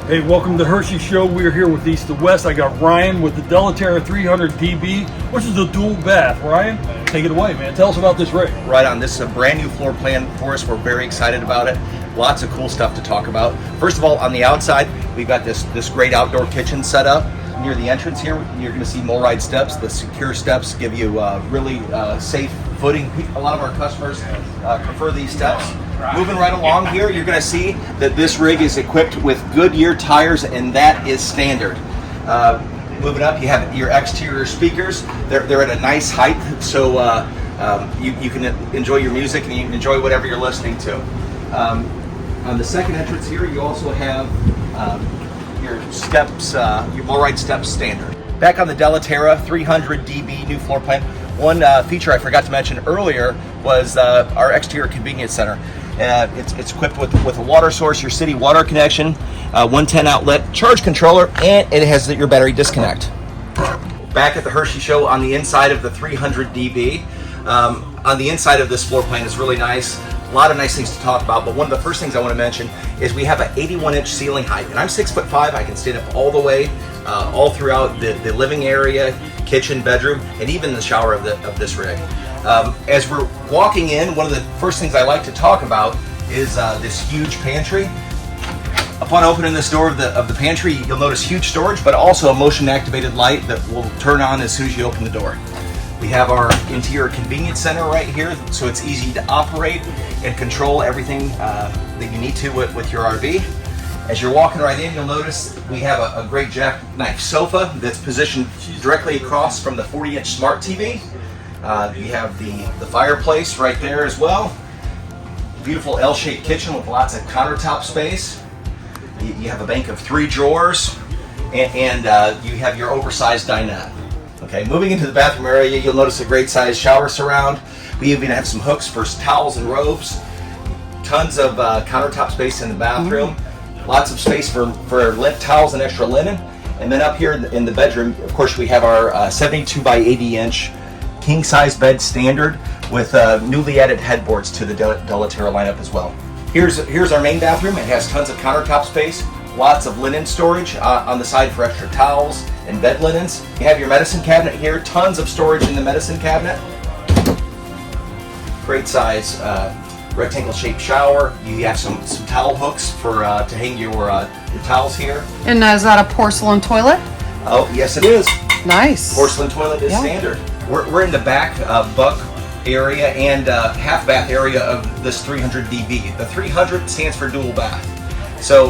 Hey, welcome to the Hershey Show. We're here with East to West. I got Ryan with the Della Terra 300 DB, which is a dual bath. Ryan, take it away, man. Tell us about this rig. Right on. This is a brand new floor plan for us. We're very excited about it. Lots of cool stuff to talk about. First of all, on the outside, we've got this great outdoor kitchen set up. Near the entrance here, you're going to see MOLRide steps. The secure steps give you really safe footing. A lot of our customers prefer these steps. Moving right along here, you're going to see that this rig is equipped with Goodyear tires, and that is standard. Moving up, you have your exterior speakers. They're at a nice height, so you can enjoy your music and you can enjoy whatever you're listening to. On the second entrance here, you also have your steps, your MOLRide steps standard. Back on the Della Terra 300 DB new floor plan, one feature I forgot to mention earlier was our exterior convenience center. It's equipped with a water source, your city water connection, 110 outlet charge controller, and it has your battery disconnect. Back at the Hershey Show on the inside of the 300 DB, on the inside of this floor plan is really nice. A lot of nice things to talk about, but one of the first things I want to mention is we have an 81-inch ceiling height, and I'm 6'5". I can stand up all the way, all throughout the living area, kitchen, bedroom, and even the shower of this rig. As we're walking in, one of the first things I like to talk about is this huge pantry. Upon opening this door of the pantry, you'll notice huge storage, but also a motion-activated light that will turn on as soon as you open the door. We have our interior convenience center right here, so it's easy to operate and control everything that you need to with your RV. As you're walking right in, you'll notice we have a great jackknife sofa that's positioned directly across from the 40-inch smart TV. You have the fireplace right there as well. Beautiful L-shaped kitchen with lots of countertop space. You have a bank of 3 drawers, and you have your oversized dinette. Okay, moving into the bathroom area, you'll notice a great size shower surround. We even have some hooks for towels and robes. Tons of countertop space in the bathroom. Lots of space for lint towels and extra linen. And then up here in the bedroom, of course, we have our 72 by 80 inch king size bed standard with newly added headboards to the Della Terra lineup as well. Here's our main bathroom. It has tons of countertop space, lots of linen storage on the side for extra towels and bed linens. You have your medicine cabinet here, tons of storage in the medicine cabinet. Great size rectangle shaped shower. You have some towel hooks for to hang your towels here. And is that a porcelain toilet? Oh, yes it is. Nice. Porcelain toilet is standard. We're in the back bunk area and half bath area of this 300 DB. The 300 stands for dual bath. So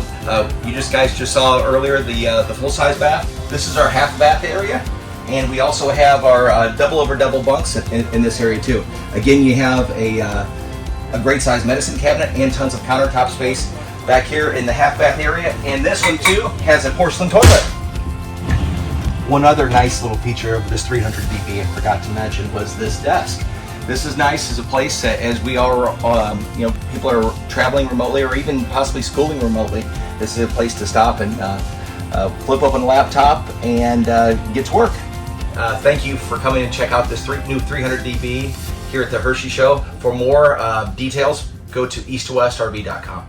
you guys just saw earlier the full size bath. This is our half bath area, and we also have our double over double bunks in this area too. Again, you have a great size medicine cabinet and tons of countertop space back here in the half bath area. And this one too has a porcelain toilet. One other nice little feature of this 300 DB I forgot to mention was this desk. This is nice as a place as we are, people are traveling remotely or even possibly schooling remotely. This is a place to stop and flip open a laptop and get to work. Thank you for coming and check out this new 300 DB here at the Hershey Show. For more details, go to east2westrv.com.